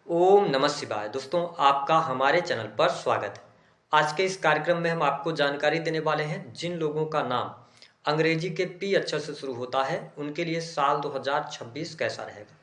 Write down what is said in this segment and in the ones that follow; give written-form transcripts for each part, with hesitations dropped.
ओम नमः शिवाय। दोस्तों, आपका हमारे चैनल पर स्वागत है। आज के इस कार्यक्रम में हम आपको जानकारी देने वाले हैं जिन लोगों का नाम अंग्रेजी के पी अक्षर से शुरू होता है उनके लिए साल 2026 कैसा रहेगा।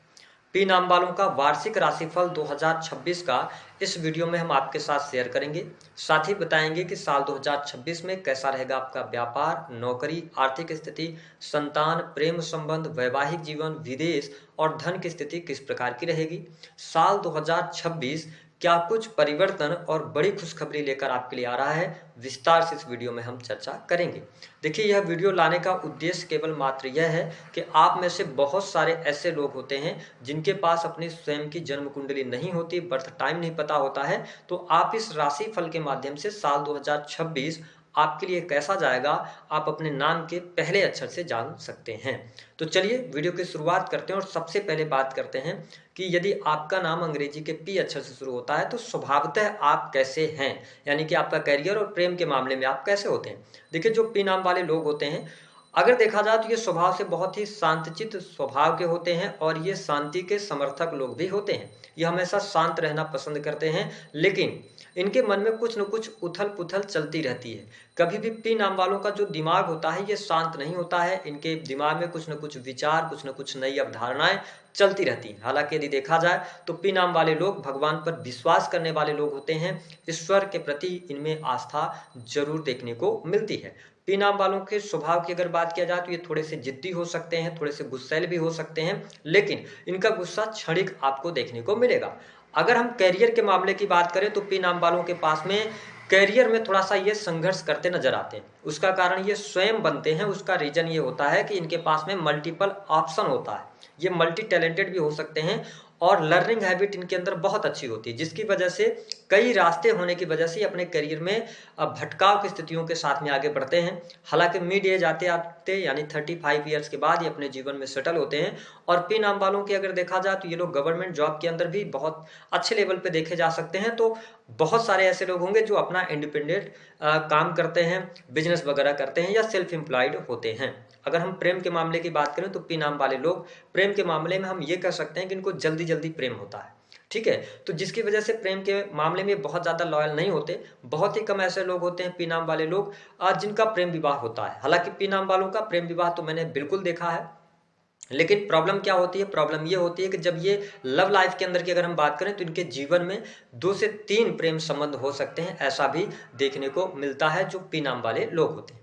पी नाम वालों का वार्षिक राशिफल 2026 का इस वीडियो में हम आपके साथ शेयर करेंगे। साथ ही बताएंगे कि साल 2026 में कैसा रहेगा आपका व्यापार, नौकरी, आर्थिक स्थिति, संतान, प्रेम संबंध, वैवाहिक जीवन, विदेश और धन की स्थिति किस प्रकार की रहेगी। साल 2026 क्या कुछ परिवर्तन और बड़ी खुशखबरी लेकर आपके लिए आ रहा है, विस्तार से इस वीडियो में हम चर्चा करेंगे। देखिए, यह वीडियो लाने का उद्देश्य केवल मात्र यह है कि आप में से बहुत सारे ऐसे लोग होते हैं जिनके पास अपनी स्वयं की जन्म कुंडली नहीं होती, बर्थ टाइम नहीं पता होता है। तो आप इस राशि फल के माध्यम से साल 2026 आपके लिए कैसा जाएगा, आप अपने नाम के पहले अक्षर से जान सकते हैं। तो चलिए वीडियो की शुरुआत करते हैं और सबसे पहले बात करते हैं कि यदि आपका नाम अंग्रेजी के पी अक्षर से शुरू होता है तो स्वभावतः आप कैसे हैं, यानी कि आपका करियर और प्रेम के मामले में आप कैसे होते हैं। देखिए, जो पी नाम वाले लोग होते हैं, अगर देखा जाए तो ये स्वभाव से बहुत ही शांतचित्त स्वभाव के होते हैं और ये शांति के समर्थक लोग भी होते हैं। ये हमेशा शांत रहना पसंद करते हैं, लेकिन इनके मन में कुछ न कुछ उथल पुथल चलती रहती है। कभी भी पी नाम वालों का जो दिमाग होता है ये शांत नहीं होता है। इनके दिमाग में कुछ न कुछ विचार, कुछ न कुछ नई अवधारणाएं चलती रहती हैं। हालांकि यदि देखा जाए तो पी नाम वाले लोग भगवान पर विश्वास करने वाले लोग होते हैं। ईश्वर के प्रति इनमें आस्था जरूर देखने को मिलती है। पी नाम वालों के स्वभाव की अगर बात किया जाए तो ये थोड़े से जिद्दी हो सकते हैं, थोड़े से गुस्सैल भी हो सकते हैं, लेकिन इनका गुस्सा क्षणिक आपको देखने को मिलेगा। अगर हम कैरियर के मामले की बात करें तो पी नाम वालों के पास में कैरियर में थोड़ा सा ये संघर्ष करते नजर आते हैं। उसका कारण ये स्वयं बनते हैं। उसका रीजन ये होता है कि इनके पास में मल्टीपल ऑप्शन होता है। ये मल्टी टैलेंटेड भी हो सकते हैं और लर्निंग हैबिट इनके अंदर बहुत अच्छी होती है, जिसकी वजह से कई रास्ते होने की वजह से अपने करियर में भटकाव की स्थितियों के साथ में आगे बढ़ते हैं। हालांकि मिड एज आते आते यानी 35 ईयर्स के बाद ये अपने जीवन में सेटल होते हैं। और पी नाम वालों की अगर देखा जाए तो ये लोग गवर्नमेंट जॉब के अंदर भी बहुत अच्छे लेवल पे देखे जा सकते हैं। तो बहुत सारे ऐसे लोग होंगे जो अपना इंडिपेंडेंट काम करते हैं, बिजनेस वगैरह करते हैं या सेल्फ एम्प्लॉयड होते हैं। अगर हम प्रेम के मामले की बात करें तो पी नाम वाले लोग प्रेम के मामले में हम ये कह सकते हैं कि इनको जल्दी जल्दी प्रेम होता है। ठीक है, तो जिसकी वजह से प्रेम के मामले में बहुत ज्यादा लॉयल नहीं होते। बहुत ही कम ऐसे लोग होते हैं पी नाम वाले लोग जिनका प्रेम विवाह होता है। हालांकि पी नाम वालों का प्रेम विवाह तो मैंने बिल्कुल देखा है, लेकिन प्रॉब्लम क्या होती है, प्रॉब्लम ये होती है कि जब ये लव लाइफ के अंदर की अगर हम बात करें तो इनके जीवन में 2 से 3 प्रेम संबंध हो सकते हैं। ऐसा भी देखने को मिलता है जो पी नाम वाले लोग होते हैं।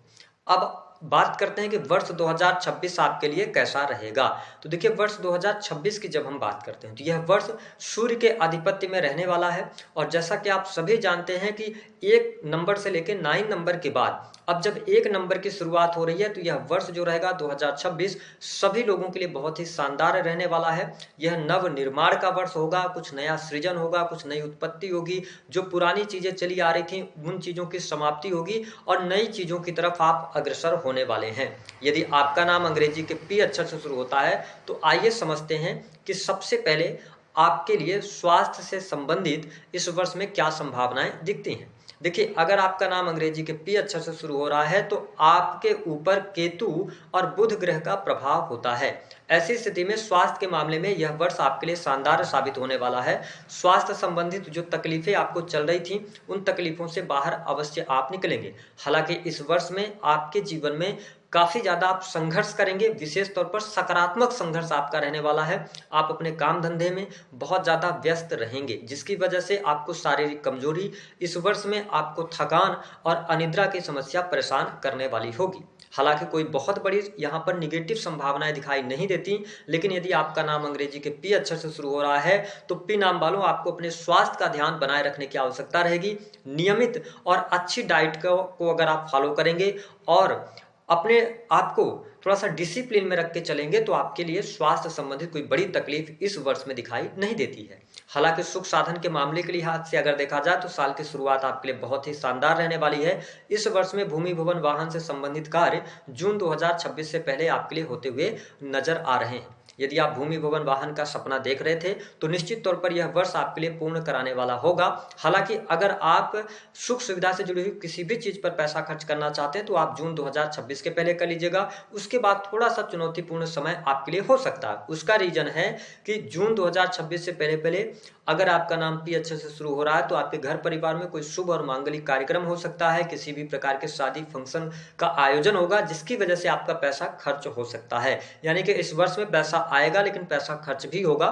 अब बात करते हैं कि वर्ष 2026 आपके लिए कैसा रहेगा। तो देखिए, वर्ष 2026 की जब हम बात करते हैं तो यह वर्ष सूर्य के आधिपत्य में रहने वाला है। और जैसा कि आप सभी जानते हैं कि 1 नंबर से लेकर 9 नंबर के बाद अब जब 1 नंबर की शुरुआत हो रही है तो यह वर्ष जो रहेगा 2026 सभी लोगों के लिए बहुत ही शानदार रहने वाला है। यह नव निर्माण का वर्ष होगा, कुछ नया सृजन होगा, कुछ नई उत्पत्ति होगी। जो पुरानी चीजें चली आ रही थी उन चीजों की समाप्ति होगी और नई चीजों की तरफ आप अग्रसर होने वाले हैं। यदि आपका नाम अंग्रेजी के पी अक्षर से शुरू होता है तो आइए समझते हैं कि सबसे पहले आपके लिए स्वास्थ्य से संबंधित इस वर्ष में क्या संभावनाएं दिखती हैं। देखिए, अगर आपका नाम अंग्रेजी के पी अक्षर से शुरू हो रहा है तो आपके ऊपर केतु और बुध ग्रह का प्रभाव होता है। ऐसी स्थिति में स्वास्थ्य के मामले में यह वर्ष आपके लिए शानदार साबित होने वाला है। स्वास्थ्य संबंधित जो तकलीफें आपको चल रही थी उन तकलीफों से बाहर अवश्य आप निकलेंगे। हालांकि इस वर्ष में आपके जीवन में काफी ज्यादा आप संघर्ष करेंगे, विशेष तौर पर सकारात्मक संघर्ष आपका रहने वाला है। आप अपने काम धंधे में बहुत ज्यादा व्यस्त रहेंगे, जिसकी वजह से आपको शारीरिक कमजोरी, इस वर्ष में आपको थकान और अनिद्रा की समस्या परेशान करने वाली होगी। हालांकि कोई बहुत बड़ी यहाँ पर निगेटिव संभावनाएं दिखाई नहीं देती, लेकिन यदि आपका नाम अंग्रेजी के पी अक्षर से शुरू हो रहा है तो पी नाम वालों आपको अपने स्वास्थ्य का ध्यान बनाए रखने की आवश्यकता रहेगी। नियमित और अच्छी डाइट को अगर आप फॉलो करेंगे और अपने आप को थोड़ा सा डिसिप्लिन में रख के चलेंगे तो आपके लिए स्वास्थ्य संबंधित कोई बड़ी तकलीफ इस वर्ष में दिखाई नहीं देती है। हालांकि सुख साधन के मामले के लिहाज से अगर देखा जाए तो साल की शुरुआत आपके लिए बहुत ही शानदार रहने वाली है। इस वर्ष में भूमि भवन वाहन से संबंधित कार्य जून 2026 से पहले आपके लिए होते हुए नजर आ रहे हैं। यदि आप भूमि भवन वाहन का सपना देख रहे थे तो निश्चित तौर पर यह वर्ष आपके लिए पूर्ण कराने वाला होगा। हालांकि अगर आप सुख सुविधा से जुड़ी हुई किसी भी चीज पर पैसा खर्च करना चाहते हैं तो आप जून 2026 के पहले कर लीजिएगा। उसके बाद थोड़ा सा चुनौतीपूर्ण समय आपके लिए हो सकता है। उसका रीजन है कि जून 2026 से पहले पहले अगर आपका नाम पी अच्छे से शुरू हो रहा है तो आपके घर परिवार में कोई शुभ और मांगलिक कार्यक्रम हो सकता है, किसी भी प्रकार के शादी फंक्शन का आयोजन होगा जिसकी वजह से आपका पैसा खर्च हो सकता है। यानी कि इस वर्ष में पैसा आएगा लेकिन पैसा खर्च भी होगा।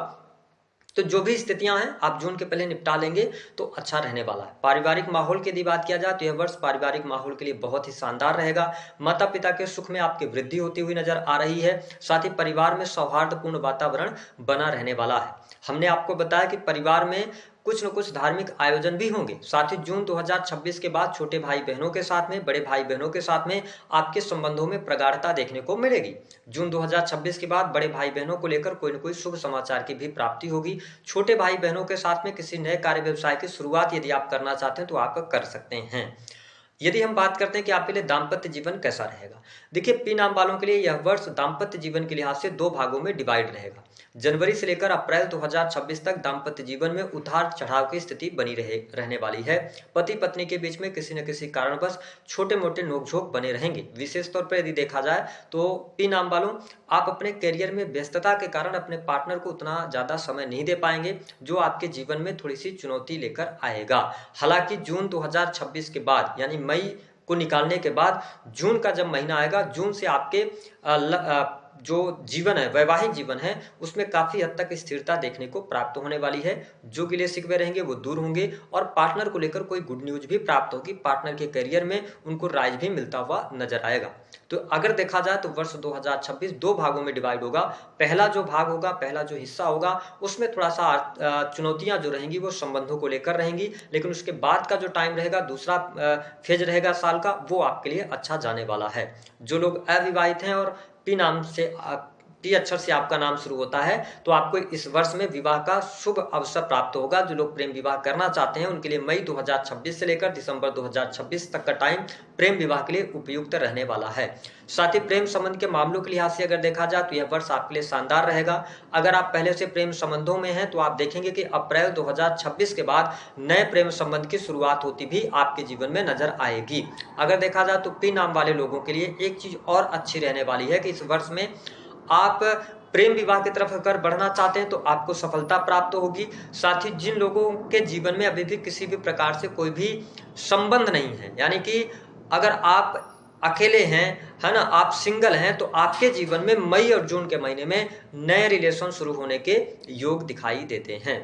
तो जो भी स्थितियां हैं आप जून के पहले निपटा लेंगे तो अच्छा रहने वाला है। पारिवारिक माहौल की यदि बात किया जाए तो यह वर्ष पारिवारिक माहौल के लिए बहुत ही शानदार रहेगा। माता पिता के सुख में आपकी वृद्धि होती हुई नजर आ रही है। साथ ही परिवार में सौहार्दपूर्ण वातावरण बना रहने वाला है। हमने आपको बताया कि परिवार में कुछ न कुछ धार्मिक आयोजन भी होंगे। साथ ही जून 2026 के बाद छोटे भाई बहनों के साथ में, बड़े भाई बहनों के साथ में आपके संबंधों में प्रगाढ़ता देखने को मिलेगी। जून 2026 के बाद बड़े भाई बहनों को लेकर कोई न कोई शुभ समाचार की भी प्राप्ति होगी। छोटे भाई बहनों के साथ में किसी नए कार्य व्यवसाय की शुरुआत यदि आप करना चाहते हैं तो आप कर सकते हैं। यदि हम बात करते हैं कि आपके लिए दाम्पत्य जीवन कैसा रहेगा, देखिए पी नाम वालों के लिए यह वर्ष दाम्पत्य जीवन के लिहाज से 2 भागों में डिवाइड रहेगा। जनवरी से लेकर अप्रैल 2026 तक दाम्पत्य जीवन में उतार चढ़ाव की स्थिति बनी रहने वाली है। पति पत्नी के बीच में किसी न किसी कारणवश छोटे मोटे नोकझोंक बने रहेंगे। विशेष तौर पर यदि देखा जाए तो पी नाम वालों आप अपने करियर में व्यस्तता के कारण अपने पार्टनर को उतना ज्यादा समय नहीं दे पाएंगे जो आपके जीवन में थोड़ी सी चुनौती लेकर आएगा। हालांकि जून 2026 के बाद यानी मई को निकालने के बाद जून का जब महीना आएगा, जून से आपके जो जीवन है, वैवाहिक जीवन है, उसमें काफी हद तक स्थिरता देखने को प्राप्त होने वाली है। जो गिले शिकवे रहेंगे वो दूर होंगे और पार्टनर को लेकर कोई गुड न्यूज भी प्राप्त होगी। पार्टनर के करियर में उनको राइज भी मिलता हुआ नजर आएगा। तो अगर देखा जाए तो वर्ष 2026 2 भागों में डिवाइड होगा। पहला जो भाग होगा, पहला जो हिस्सा होगा, उसमें थोड़ा सा चुनौतियां जो रहेंगी वो संबंधों को लेकर रहेंगी। लेकिन उसके बाद का जो टाइम रहेगा, दूसरा फेज रहेगा साल का, वो आपके लिए अच्छा जाने वाला है। जो लोग अविवाहित हैं और पी नाम से टी अक्षर से आपका नाम शुरू होता है तो आपको इस वर्ष में विवाह का शुभ अवसर प्राप्त होगा। जो लोग प्रेम विवाह करना चाहते हैं उनके लिए मई 2026 से लेकर दिसंबर 2026 तक का टाइम प्रेम विवाह के लिए उपयुक्त रहने वाला है। साथ ही प्रेम संबंध के मामलों के लिहाज से अगर देखा जाए तो यह वर्ष आपके लिए शानदार रहेगा। अगर आप पहले से प्रेम संबंधों में हैं तो आप देखेंगे कि अप्रैल 2026 के बाद नए प्रेम संबंध की शुरुआत होती भी आपके जीवन में नजर आएगी। अगर देखा जाए तो पी नाम वाले लोगों के लिए एक चीज और अच्छी रहने वाली है कि इस वर्ष में आप प्रेम विवाह की तरफ अगर बढ़ना चाहते हैं तो आपको सफलता प्राप्त होगी। साथ ही जिन लोगों के जीवन में अभी भी किसी भी प्रकार से कोई भी संबंध नहीं है, यानी कि अगर आप अकेले हैं, है ना, आप सिंगल हैं, तो आपके जीवन में मई और जून के महीने में नए रिलेशन शुरू होने के योग दिखाई देते हैं।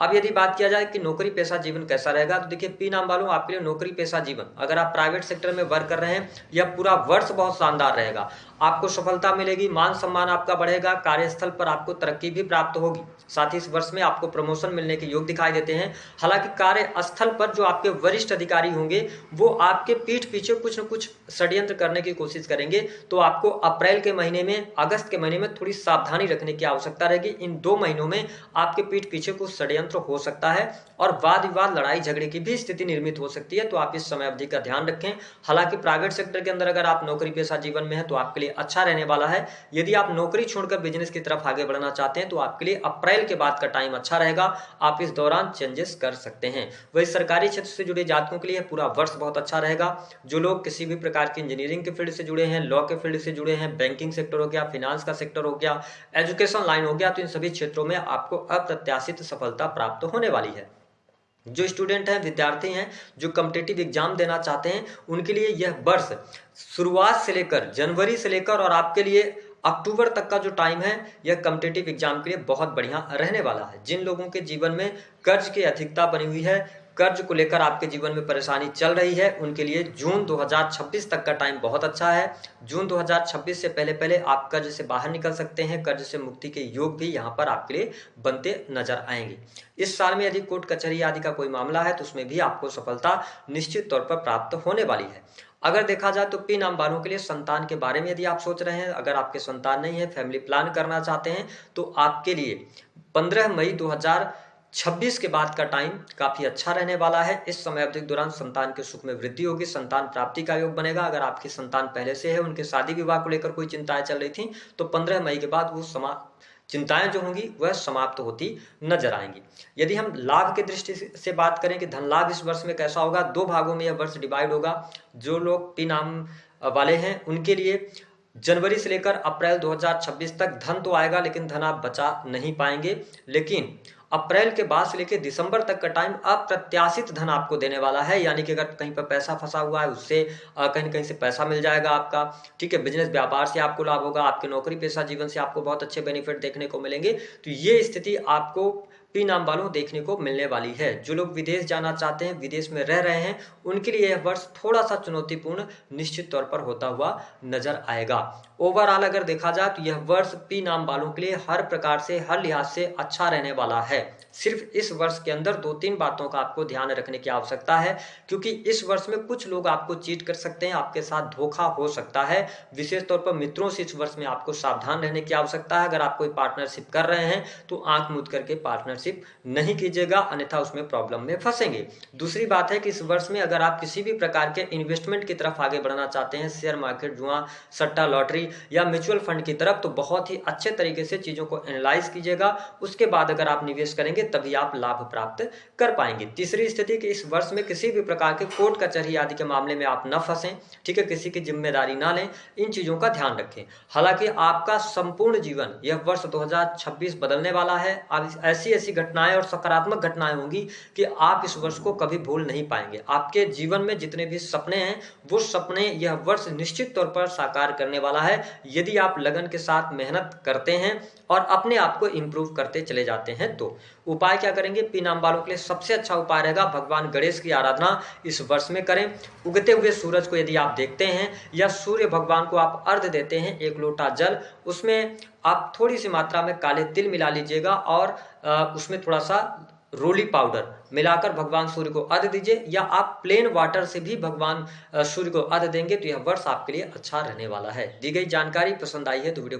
अब यदि बात किया जाए कि नौकरी पेशा जीवन कैसा रहेगा, तो देखिए पी नाम वालों आपके लिए नौकरी पेशा जीवन, अगर आप प्राइवेट सेक्टर में वर्क कर रहे हैं, यह पूरा वर्ष बहुत शानदार रहेगा। आपको सफलता मिलेगी, मान सम्मान आपका बढ़ेगा, कार्यस्थल पर आपको तरक्की भी प्राप्त होगी। साथ ही इस वर्ष में आपको प्रमोशन मिलने के योग दिखाई देते हैं। हालांकि कार्यस्थल पर जो आपके वरिष्ठ अधिकारी होंगे वो आपके पीठ पीछे कुछ न कुछ षड्यंत्र करने की कोशिश करेंगे, तो आपको अप्रैल के महीने में, अगस्त के महीने में थोड़ी सावधानी रखने की आवश्यकता रहेगी। इन 2 महीनों में आपके पीठ पीछे कुछ षड्यंत्र हो सकता है और वाद विवाद, लड़ाई झगड़े की भी स्थिति निर्मित हो सकती है, तो आप इस समय अवधि का ध्यान रखें। हालांकि प्राइवेट सेक्टर के अंदर अगर आप नौकरी पेशा जीवन में है तो आपके लिए अच्छा रहने वाला है। यदि आप नौकरी छोड़कर बिजनेस की तरफ आगे बढ़ना चाहते हैं तो आपके लिए अप्रैल के बाद का टाइम अच्छा रहेगा। आप इस दौरान चेंजेस कर सकते हैं। वही सरकारी क्षेत्र से जुड़े जातकों के लिए पूरा वर्ष बहुत अच्छा रहेगा। जो लोग किसी भी प्रकार की इंजीनियरिंग के फील्ड से जुड़े हैं, लॉ के फील्ड से जुड़े हैं, बैंकिंग सेक्टर हो गया, फाइनेंस का सेक्टर हो गया, एजुकेशन लाइन हो गया, तो इन सभी क्षेत्रों में आपको अप्रत्याशित सफलता प्राप्त होने वाली है। जो स्टूडेंट हैं, विद्यार्थी हैं, जो कॉम्पिटिटिव एग्जाम देना चाहते हैं, उनके लिए यह वर्ष शुरुआत से लेकर जनवरी से लेकर और आपके लिए अक्टूबर तक का जो टाइम है, यह कॉम्पिटिटिव एग्जाम के लिए बहुत बढ़िया रहने वाला है। जिन लोगों के जीवन में कर्ज की अधिकता बनी हुई है, कर्ज को लेकर आपके जीवन में परेशानी चल रही है, उनके लिए जून 2026 तक का टाइम बहुत अच्छा है। जून 2026 से पहले पहले आप कर्ज से बाहर निकल सकते हैं। कर्ज से मुक्ति के योग भी यहाँ पर आपके लिए बनते नजर आएंगे। इस साल में यदि कोर्ट कचहरी आदि का कोई मामला है तो उसमें भी आपको सफलता निश्चित तौर पर प्राप्त होने वाली है। अगर देखा जाए तो पी नाम वालों के लिए संतान के बारे में यदि आप सोच रहे हैं, अगर आपके संतान नहीं है, फैमिली प्लान करना चाहते हैं, तो आपके लिए 15 मई 2026 के बाद का टाइम काफी अच्छा रहने वाला है। इस समय अवधि के दौरान संतान के सुख में वृद्धि होगी, संतान प्राप्ति का योग बनेगा। अगर आपकी संतान पहले से है, उनके शादी विवाह को लेकर कोई चिंताएं चल रही थी, तो 15 मई के बाद वो चिंताएं जो होंगी वह समाप्त होती नजर आएंगी। यदि हम लाभ की दृष्टि से बात करें कि धन लाभ इस वर्ष में कैसा होगा, दो भागों में यह वर्ष डिवाइड होगा। जो लोग पी नाम वाले हैं उनके लिए जनवरी से लेकर अप्रैल 2026 तक धन तो आएगा, लेकिन धन आप बचा नहीं पाएंगे। लेकिन अप्रैल के बाद से लेकर दिसंबर तक का टाइम अप्रत्याशित धन आपको देने वाला है। यानी कि अगर कहीं पर पैसा फंसा हुआ है उससे कहीं न कहीं से पैसा मिल जाएगा आपका। ठीक है, बिजनेस व्यापार से आपको लाभ होगा, आपके नौकरी पेशा जीवन से आपको बहुत अच्छे बेनिफिट देखने को मिलेंगे। तो ये स्थिति आपको पी नाम वालों देखने को मिलने वाली है। जो लोग विदेश जाना चाहते हैं, विदेश में रह रहे हैं, उनके लिए यह वर्ष थोड़ा सा चुनौतीपूर्ण निश्चित तौर पर होता हुआ नजर आएगा। ओवरऑल अगर देखा जाए तो यह वर्ष पी नाम वालों के लिए हर प्रकार से, हर लिहाज से अच्छा रहने वाला है। सिर्फ इस वर्ष के अंदर 2-3 बातों का आपको ध्यान रखने की आवश्यकता है, क्योंकि इस वर्ष में कुछ लोग आपको चीट कर सकते हैं, आपके साथ धोखा हो सकता है। विशेष तौर पर मित्रों से इस वर्ष में आपको सावधान रहने की आवश्यकता है। अगर आप कोई पार्टनरशिप कर रहे हैं तो आंख मूंद करके पार्टनरशिप नहीं कीजिएगा, अन्यथा उसमें प्रॉब्लम में फंसेंगे। दूसरी बात है कि इस वर्ष में अगर आप किसी भी प्रकार के इन्वेस्टमेंट की तरफ आगे बढ़ना चाहते हैं, शेयर मार्केट, जुआ, सट्टा, लॉटरी या म्यूचुअल फंड की तरफ, तो बहुत ही अच्छे तरीके से चीजों को एनालाइज कीजिएगा। उसके बाद अगर आप निवेश करेंगे तभी आप लाभ प्राप्त कर पाएंगे। तीसरी स्थिति कि इस वर्ष में किसी भी प्रकार के कोर्ट कचहरी आदि के मामले में आप न फंसें। ठीक है, किसी की जिम्मेदारी ना लें, इन चीजों का ध्यान रखें। हालांकि आपका संपूर्ण जीवन यह वर्ष 2026 बदलने वाला है। अब ऐसी ऐसी घटनाएं और सकारात्मक घटनाएं होंगी कि आप इस वर्ष को कभी भूल नहीं पाएंगे। आपके जीवन में जितने भी सपने हैं वो सपने यह वर्ष निश्चित तौर पर साकार करने वाला है, यदि आप लगन के साथ मेहनत करते हैं और अपने आप को इंप्रूव करते चले जाते हैं। तो उपाय क्या करेंगे? पी नाम वालों के लिए सबसे अच्छा उपाय रहेगा भगवान गणेश की आराधना इस वर्ष में करें। उगते हुए सूरज को यदि आप देखते हैं या सूर्य भगवान को आप अर्घ देते हैं, 1 लोटा जल, उसमें आप थोड़ी सी मात्रा में काले तिल मिला लीजिएगा और उसमें थोड़ा सा रोली पाउडर मिलाकर भगवान सूर्य को अर्घ दीजिए, या आप प्लेन वाटर से भी भगवान सूर्य को अर्घ देंगे तो यह वर्ष आपके लिए अच्छा रहने वाला है। दी गई जानकारी पसंद आई है तो वीडियो को